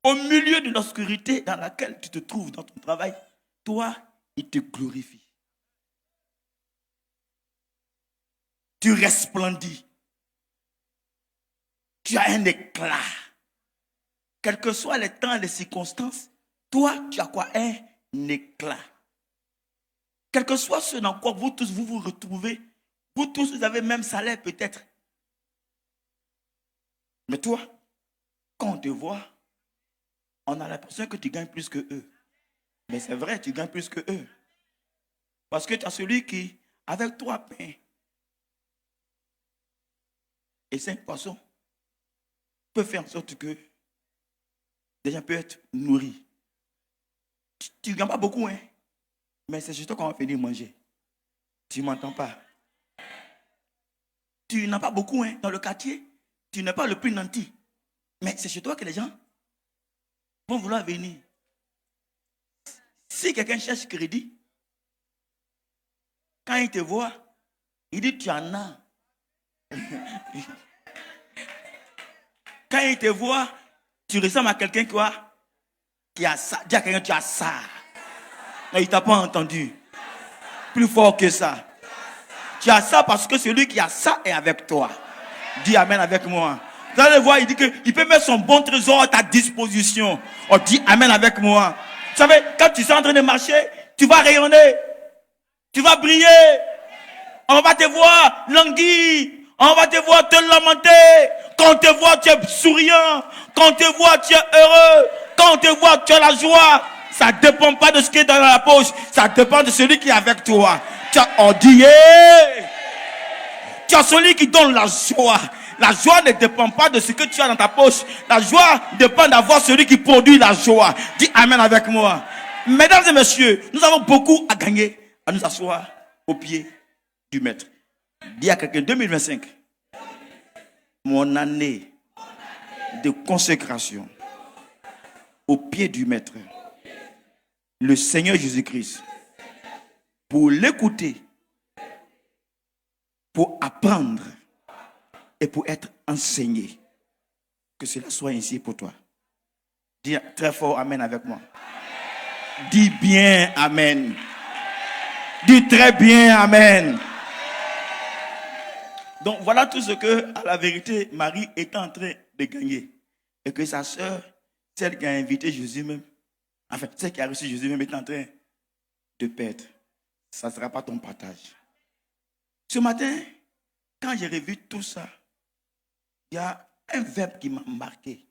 Au milieu de l'obscurité dans laquelle tu te trouves dans ton travail, toi, il te glorifie. Tu resplendis. Tu as un éclat. Quels que soient les temps et les circonstances, toi, tu as quoi? Un éclat. Quel que soit ce dans quoi vous tous vous retrouvez, vous tous vous avez le même salaire peut-être. Mais toi, quand on te voit, on a l'impression que tu gagnes plus que eux. Mais c'est vrai, tu gagnes plus que eux. Parce que tu as celui qui, avec 3 pains et 5 poissons, peut faire en sorte que des gens peuvent être nourris. Tu ne gagnes pas beaucoup, hein. Mais c'est juste toi qu'on va venir manger. Tu ne m'entends pas. Tu n'as pas beaucoup, hein. Dans le quartier, tu n'es pas le plus nanti. Mais c'est chez toi que les gens vont vouloir venir. Si quelqu'un cherche crédit, quand il te voit, il dit tu en as. Quand il te voit, tu ressembles à quelqu'un qui a ça. Dis à quelqu'un tu as ça. Non, il ne t'a pas entendu. Plus fort que ça. Tu as ça parce que celui qui a ça est avec toi. Dis amen avec moi. Vous allez voir, il dit qu'il peut mettre son bon trésor à ta disposition. On dit amen avec moi. Vous savez, quand tu es en train de marcher, tu vas rayonner. Tu vas briller. On va te voir languir. On va te voir te lamenter. Quand on te voit, tu es souriant. Quand on te voit, tu es heureux. Quand on te voit, tu as la joie. Ça ne dépend pas de ce qui est dans la poche. Ça dépend de celui qui est avec toi. On dit, yeah. Tu as celui qui donne la joie. La joie ne dépend pas de ce que tu as dans ta poche. La joie dépend d'avoir celui qui produit la joie. Dis amen avec moi. Mesdames et messieurs, nous avons beaucoup à gagner à nous asseoir au pied du maître. Dis à quelqu'un, 2025, mon année de consécration au pied du Maître, le Seigneur Jésus-Christ, pour l'écouter, pour apprendre et pour être enseigné. Que cela soit ainsi pour toi. Dis très fort Amen avec moi. Dis bien Amen. Dis très bien Amen. Donc voilà tout ce que, à la vérité, Marie est en train de gagner. Et que sa sœur, celle qui a invité Jésus même, enfin, celle qui a reçu Jésus même, est en train de perdre. Ça ne sera pas ton partage. Ce matin, quand j'ai revu tout ça, il y a un verbe qui m'a marqué.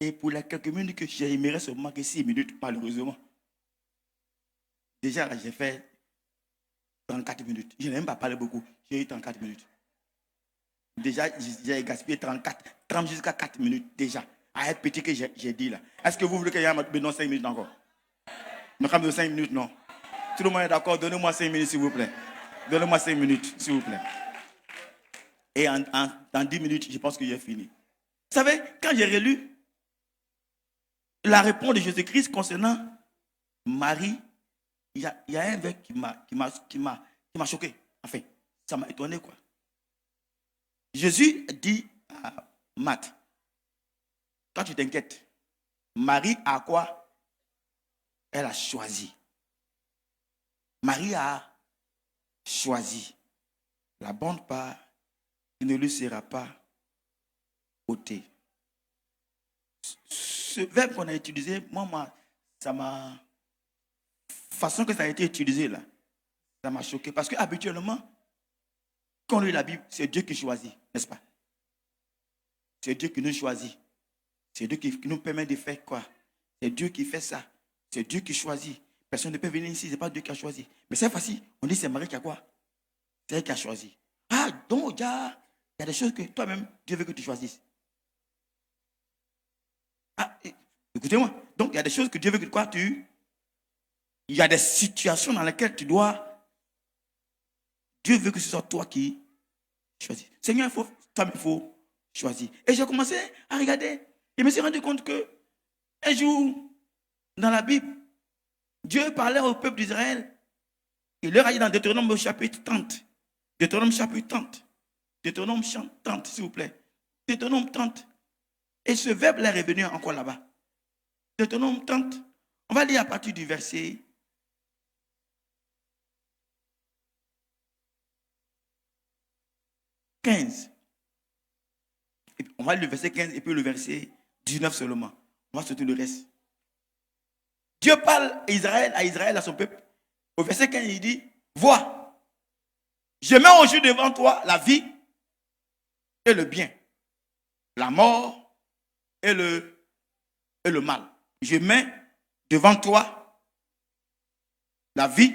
Et pour les quelques minutes que j'aimerais se marquer 6 minutes, malheureusement. Déjà, là, j'ai fait 34 minutes. Je n'ai même pas parlé beaucoup. J'ai eu 34 minutes. Déjà, j'ai gaspillé 30 jusqu'à 4 minutes déjà. À être petit que j'ai dit là. Est-ce que vous voulez que j'aille me 5 minutes encore? Mais quand même 5 minutes, non. Tout le monde est d'accord? Donnez-moi 5 minutes, s'il vous plaît. Donnez-moi 5 minutes, s'il vous plaît. Et dans 10 minutes, je pense que j'ai fini. Vous savez, quand j'ai relu la réponse de Jésus-Christ concernant Marie, il y a un verbe qui m'a choqué. Enfin, ça m'a étonné, quoi. Jésus dit à Marthe, quand tu t'inquiètes, Marie a quoi? Elle a choisi. Marie a choisi la bonne part qui ne lui sera pas ôtée. Ce verbe qu'on a utilisé, moi, ça m'a... façon que ça a été utilisé là, ça m'a choqué. Parce que habituellement, quand on lit la Bible, c'est Dieu qui choisit, n'est-ce pas? C'est Dieu qui nous choisit. C'est Dieu qui nous permet de faire quoi? C'est Dieu qui fait ça. C'est Dieu qui choisit. Personne ne peut venir ici, ce n'est pas Dieu qui a choisi. Mais cette fois-ci, on dit c'est Marie qui a quoi? C'est elle qui a choisi. Ah, donc il y a des choses que toi-même, Dieu veut que tu choisisses. Ah, écoutez-moi. Donc il y a des choses que Dieu veut que quoi tu... Il y a des situations dans lesquelles tu dois... Dieu veut que ce soit toi qui choisis. Seigneur, toi-même, il faut choisir. Et j'ai commencé à regarder. Et je me suis rendu compte que un jour, dans la Bible, Dieu parlait au peuple d'Israël. Il leur a dit dans Deutéronome chapitre 30. Deutéronome chapitre 30. Deutéronome 30, s'il vous plaît. Deutéronome 30. Et ce verbe est revenu encore là-bas. Deutéronome 30. On va lire à partir du verset 15. On va lire le verset 15 et puis le verset 19 seulement. On va sauter le reste. Dieu parle à Israël, à son peuple. Au verset 15, il dit, vois, je mets aujourd'hui devant toi la vie et le bien, la mort et le mal. Je mets devant toi la vie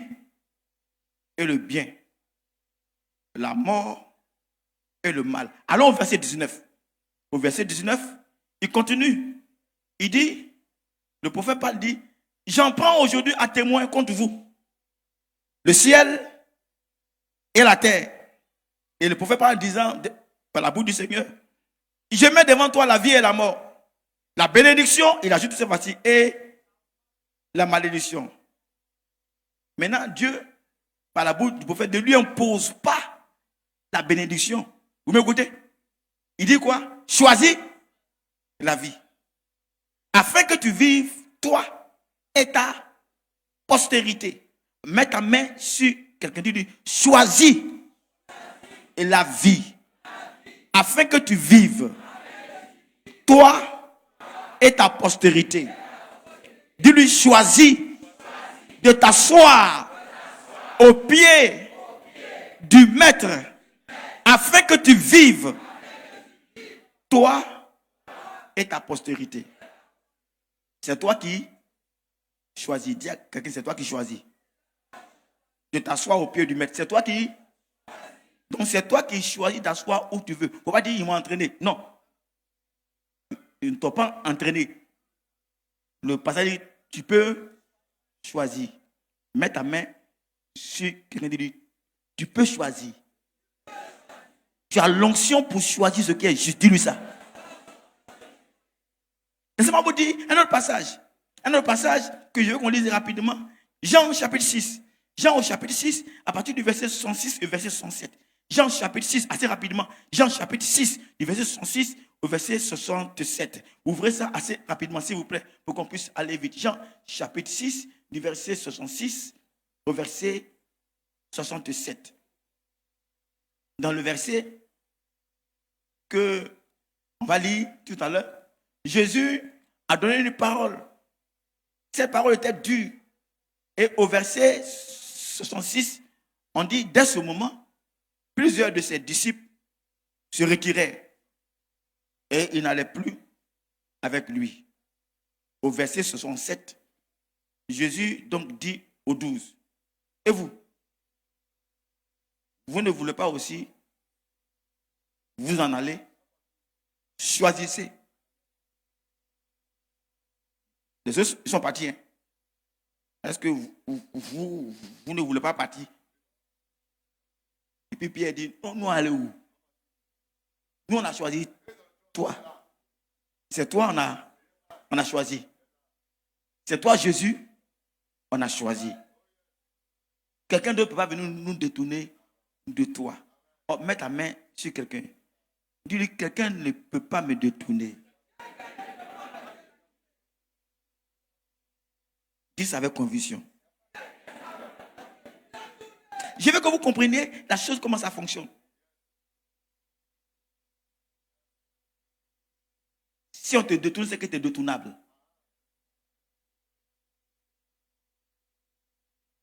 et le bien, la mort et le mal. Allons au verset 19. Au verset 19, il continue. Il dit, le prophète Paul dit, j'en prends aujourd'hui à témoin contre vous le ciel et la terre. Et le prophète Paul disant, par la bouche du Seigneur, je mets devant toi la vie et la mort, la bénédiction, il ajoute cette fois-ci, et la malédiction. Maintenant, Dieu, par la bouche du prophète, ne lui impose pas la bénédiction. Vous m'écoutez? Il dit quoi? Choisis la vie. Afin que tu vives, toi et ta postérité. Mets ta main sur quelqu'un qui dit, choisis la vie. Afin que tu vives, toi et ta postérité. Dis-lui, choisis de t'asseoir au pied du Maître, afin que tu vives, toi et ta postérité. C'est toi qui choisis. Dis à quelqu'un, c'est toi qui choisis de t'asseoir au pied du Maître. C'est toi qui... Donc c'est toi qui choisis d'asseoir où tu veux. Il ne faut pas dire, ils m'ont entraîné. Non. Ils ne t'ont pas entraîné. Le passage dit, tu peux choisir. Mets ta main sur quelqu'un qui dit, tu peux choisir. Tu as l'onction pour choisir ce qui est juste. Dis-lui ça. Laissez-moi vous dire un autre passage. Un autre passage que je veux qu'on lise rapidement. Jean chapitre 6. Jean au chapitre 6, à partir du verset 66 et verset 67. Jean chapitre 6, assez rapidement. Jean chapitre 6, du verset 66 au verset 67. Ouvrez ça assez rapidement, s'il vous plaît, pour qu'on puisse aller vite. Jean chapitre 6, du verset 66 au verset 67. Dans le verset que on va lire tout à l'heure, Jésus a donné une parole. Cette parole était dure. Et au verset 66, on dit, dès ce moment, plusieurs de ses disciples se retirèrent et ils n'allaient plus avec lui. Au verset 67, Jésus donc dit aux 12, et vous ne voulez pas aussi vous en aller? Choisissez. Les autres sont partis. Hein? Est-ce que vous ne voulez pas partir? Et puis Pierre dit, oh, nous allons où? Nous on a choisi toi. C'est toi on a choisi. C'est toi Jésus, on a choisi. Quelqu'un d'autre ne peut pas venir nous détourner de toi. Oh, mets ta main sur quelqu'un. Dis-lui, quelqu'un ne peut pas me détourner. Dis ça avec conviction. Je veux que vous compreniez la chose, comment ça fonctionne. Si on te détourne, c'est que tu es détournable.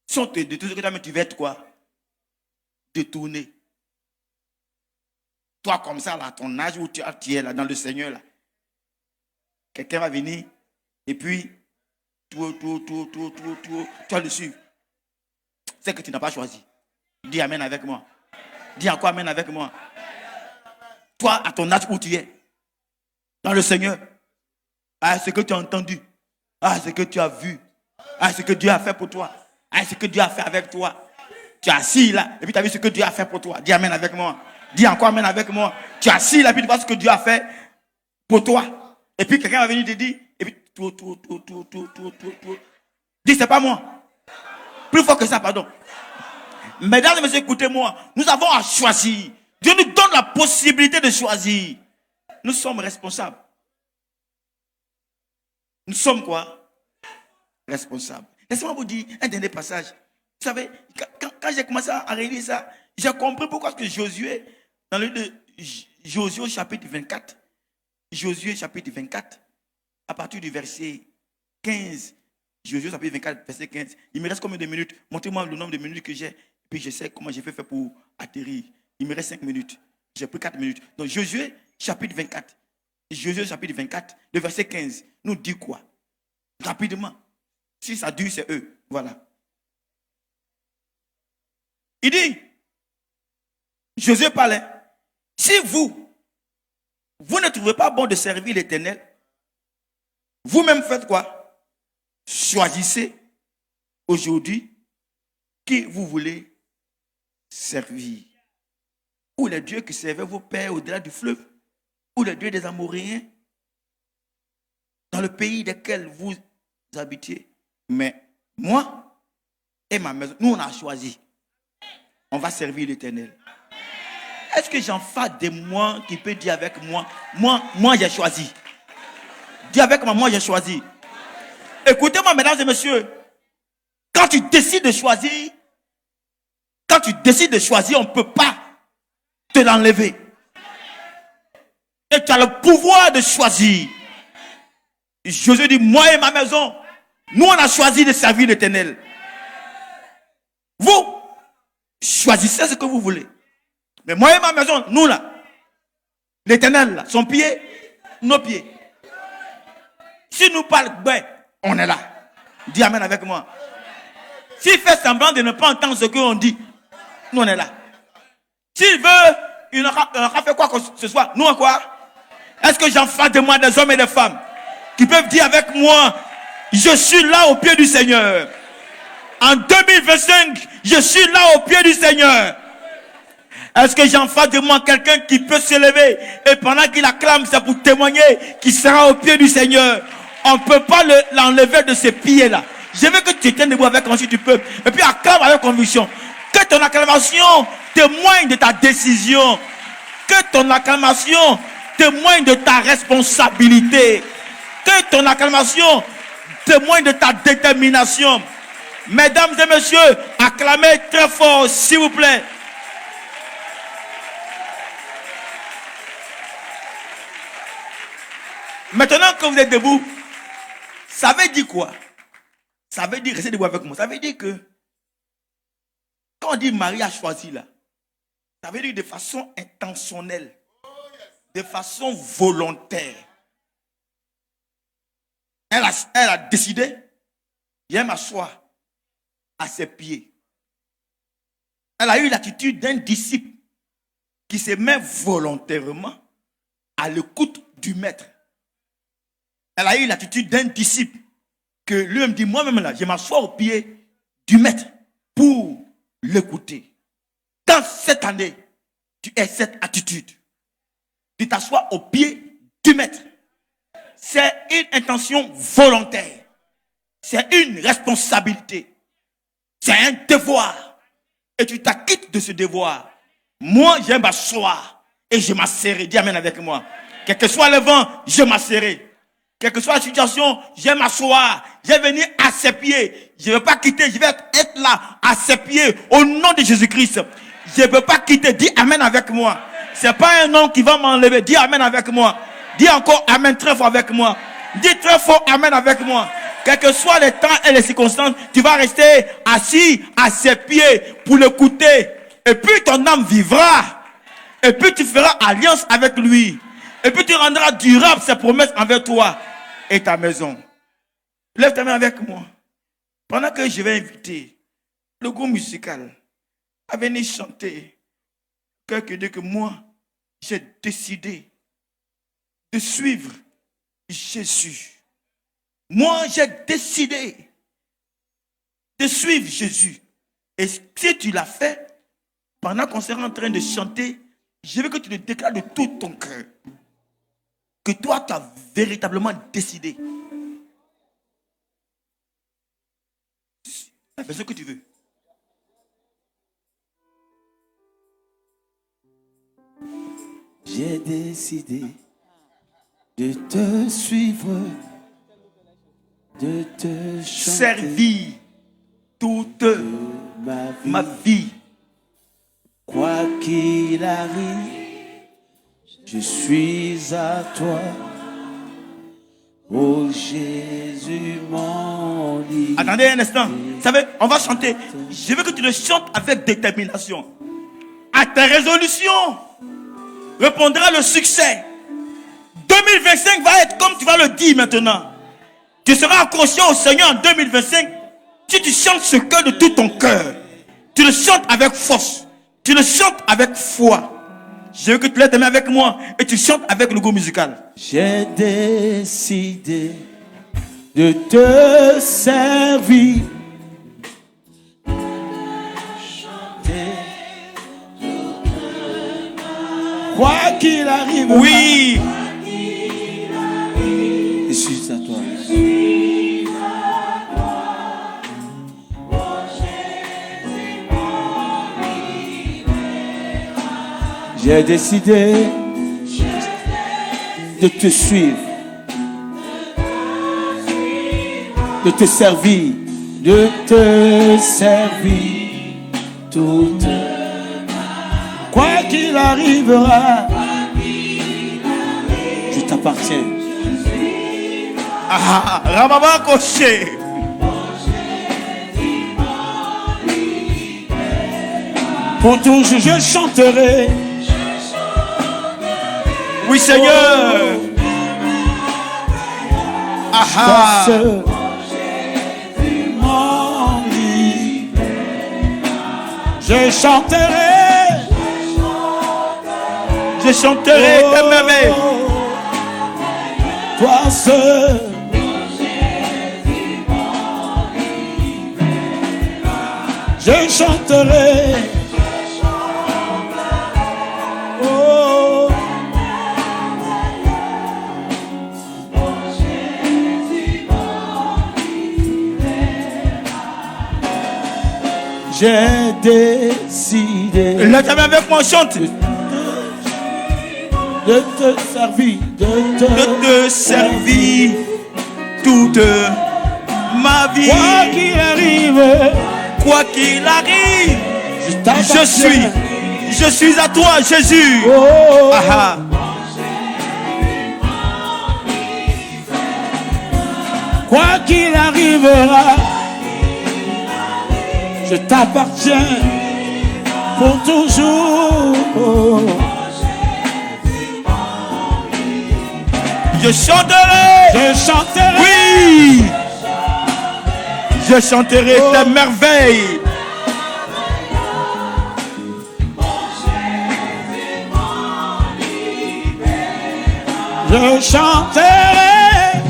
Si on te détourne, c'est que tu vas être quoi? Détourné. Toi, comme ça, là, à ton âge où tu es là, dans le Seigneur, là, quelqu'un va venir et puis tu vas le suivre. C'est que tu n'as pas choisi. Dis amen avec moi. Dis encore amen avec moi. Toi, à ton âge où tu es, dans le Seigneur, ah, ce que tu as entendu, ah, ce que tu as vu, ah, ce que Dieu a fait pour toi, ah, ce que Dieu a fait avec toi. Tu es assis là, et puis tu as vu ce que Dieu a fait pour toi. Dis amen avec moi. Dis encore amen avec moi. Tu es assis là, et puis tu vois ce que Dieu a fait pour toi. Et puis quelqu'un va venir te dire, et puis tout. Dis, c'est pas moi. Plus fort que ça, pardon. Mesdames et messieurs, écoutez-moi. Nous avons à choisir. Dieu nous donne la possibilité de choisir. Nous sommes responsables. Nous sommes quoi? Responsables. Laissez-moi vous dire un dernier passage. Vous savez, quand j'ai commencé à réaliser ça, j'ai compris pourquoi que Josué, dans le livre de Josué chapitre 24, Josué chapitre 24, à partir du verset 15, Josué chapitre 24, verset 15, il me reste combien de minutes? Montrez-moi le nombre de minutes que j'ai, puis je sais comment j'ai fait pour atterrir. Il me reste 5 minutes. J'ai pris 4 minutes. Donc Josué chapitre 24, Josué chapitre 24, le verset 15, nous dit quoi? Rapidement. Si ça dure, c'est eux. Voilà. Il dit, Josué parlait, si vous ne trouvez pas bon de servir l'Éternel, vous-même faites quoi? Choisissez aujourd'hui qui vous voulez servir. Ou les dieux qui servaient vos pères au-delà du fleuve, ou les dieux des Amoréens, dans le pays desquels vous habitiez. Mais moi et ma maison, nous on a choisi. On va servir l'Éternel. Est-ce que j'en fais de moi qui peut dire avec moi, moi j'ai choisi. Dis avec moi j'ai choisi. Écoutez-moi, mesdames et messieurs. Quand tu décides de choisir, on ne peut pas te l'enlever. Et tu as le pouvoir de choisir. Jésus dit, moi et ma maison, nous on a choisi de servir l'Éternel. Vous, choisissez ce que vous voulez. Mais moi et ma maison, nous là, l'Éternel là, son pied, nos pieds. Si nous parle, ben, on est là. Dis amen avec moi. S'il fait semblant de ne pas entendre ce qu'on dit, nous on est là. S'il veut, il aura fait quoi que ce soit, nous en quoi? Est-ce que j'en fais de moi des hommes et des femmes qui peuvent dire avec moi, je suis là au pied du Seigneur. En 2025, je suis là au pied du Seigneur. Est-ce que j'en fais de moi quelqu'un qui peut se lever et pendant qu'il acclame, c'est pour témoigner qu'il sera au pied du Seigneur? On ne peut pas l'enlever de ses pieds-là. Je veux que tu tiennes debout avec moi si tu peux. Et puis acclame avec conviction. Que ton acclamation témoigne de ta décision. Que ton acclamation témoigne de ta responsabilité. Que ton acclamation témoigne de ta détermination. Mesdames et messieurs, acclamez très fort, s'il vous plaît. Maintenant que vous êtes debout, ça veut dire quoi? Ça veut dire, restez debout avec moi. Ça veut dire que, quand on dit Marie a choisi là, ça veut dire de façon intentionnelle, de façon volontaire. Elle a décidé, je vais m'asseoir à ses pieds. Elle a eu l'attitude d'un disciple qui se met volontairement à l'écoute du maître. Elle a eu l'attitude d'un disciple que lui-même dit, moi-même là, je m'assois au pied du maître pour l'écouter. Dans cette année, tu as cette attitude. Tu t'assois au pied du maître. C'est une intention volontaire. C'est une responsabilité. C'est un devoir. Et tu t'acquittes de ce devoir. Moi, je m'assois et je m'asserai. Dis amen avec moi. Quel que soit le vent, je m'asserai. Quelle que soit la situation, je vais m'asseoir. Je vais venir à ses pieds. Je ne vais pas quitter. Je vais être là, à ses pieds, au nom de Jésus-Christ. Je ne peux pas quitter. Dis amen avec moi. Ce n'est pas un nom qui va m'enlever. Dis amen avec moi. Dis encore amen très fort avec moi. Dis très fort amen avec moi. Quels que soient les temps et les circonstances, tu vas rester assis à ses pieds pour l'écouter. Et puis ton âme vivra. Et puis tu feras alliance avec lui. Et puis tu rendras durable ses promesses envers toi et ta maison. Lève ta main avec moi. Pendant que je vais inviter le groupe musical à venir chanter, quelqu'un dit que moi, j'ai décidé de suivre Jésus. Moi, j'ai décidé de suivre Jésus. Et si tu l'as fait, pendant qu'on sera en train de chanter, je veux que tu le déclares de tout ton cœur. Que toi, tu as véritablement décidé. Fais ce que tu veux. J'ai décidé de te suivre, de te chanter, servir toute ma vie. Quoi qu'il arrive, je suis à toi. Oh Jésus, mon lit. Attendez un instant. Vous savez, on va chanter. Je veux que tu le chantes avec détermination. À ta résolution répondra le succès. 2025 va être comme tu vas le dire maintenant. Tu seras accroché au Seigneur en 2025 si tu chantes ce cœur de tout ton cœur. Tu le chantes avec force. Tu le chantes avec foi. Je veux que tu lèves tes mains avec moi et tu chantes avec le groupe musical. J'ai décidé de te servir. Quoi qu'il arrive, oui, je suis à toi. J'ai décidé de te suivre, de te servir, toute. Quoi qu'il arrivera, je t'appartiens. Ah, Rababa Koché. Pour toujours je chanterai. Oui, Seigneur. Ah, Mon lit. Je chanterai. je chanterai tes merveilles. Toi seul. Je chanterai. Oh. J'ai décidé Lève-toi avec moi, chante. de te servir, De te servir toute ma vie. Quoi qu'il arrive, Quoi qu'il arrive, t'appartiens. je suis à toi, Jésus. Oh, Ah, ah. quoi qu'il arrivera, je t'appartiens pour toujours. Je chanterai. Je chanterai. Oui. Je chanterai tes merveilles. Je chanterai.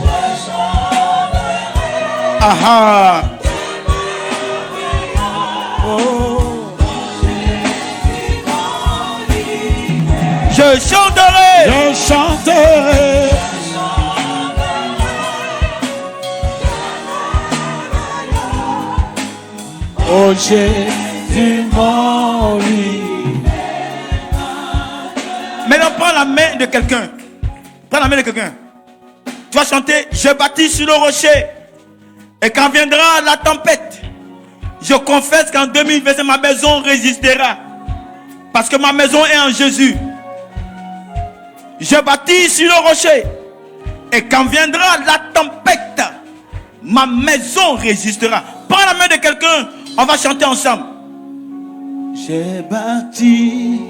Ah, ah. Oh, Je chanterai. je chanterai. Oh Jésus mon lit. Maintenant, prends la main de quelqu'un. Prends la main de quelqu'un. Tu vas chanter. Je bâtis sur le rocher. Et quand viendra la tempête, je confesse qu'en 2025, ma maison résistera. Parce que ma maison est en Jésus. Je bâtis sur le rocher. Et quand viendra la tempête, ma maison résistera. Prends la main de quelqu'un. On va chanter ensemble. J'ai bâti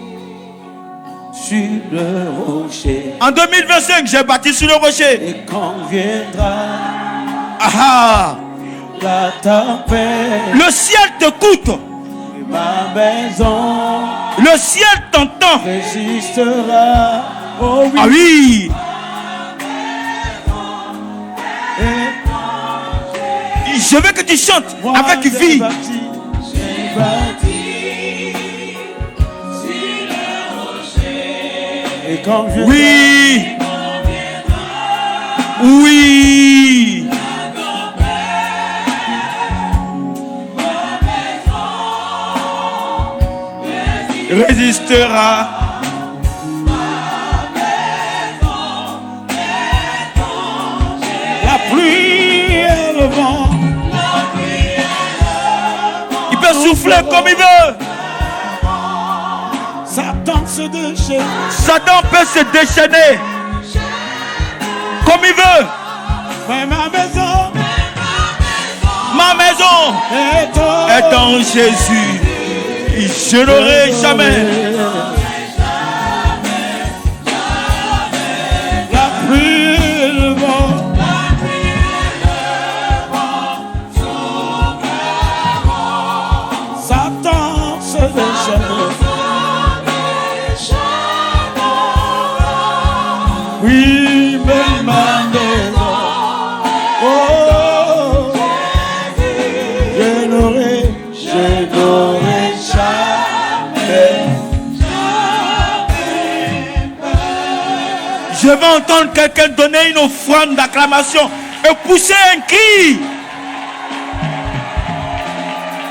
sur le rocher. En 2025, j'ai bâti sur le rocher. Et quand viendra Ah, la tempête, le ciel t'écoute. ma maison Le ciel t'entend. résistera. Oh oui. Ah oui. Je veux que tu chantes Moi, avec j'ai vie. bâti sur le rocher. Et quand viendra Oui. Oui. Résistera. la pluie et le vent, Il peut souffler comme il veut. Satan se déchaîne. Satan peut se déchaîner comme il veut. Mais ma maison Ma maison est en Jésus. Je n'aurai jamais. la pluie et le vent, Satan se déchaîne. Oui, mais ma maison, oh, je n'aurai jamais. Je vais entendre quelqu'un donner une offrande d'acclamation et pousser un cri.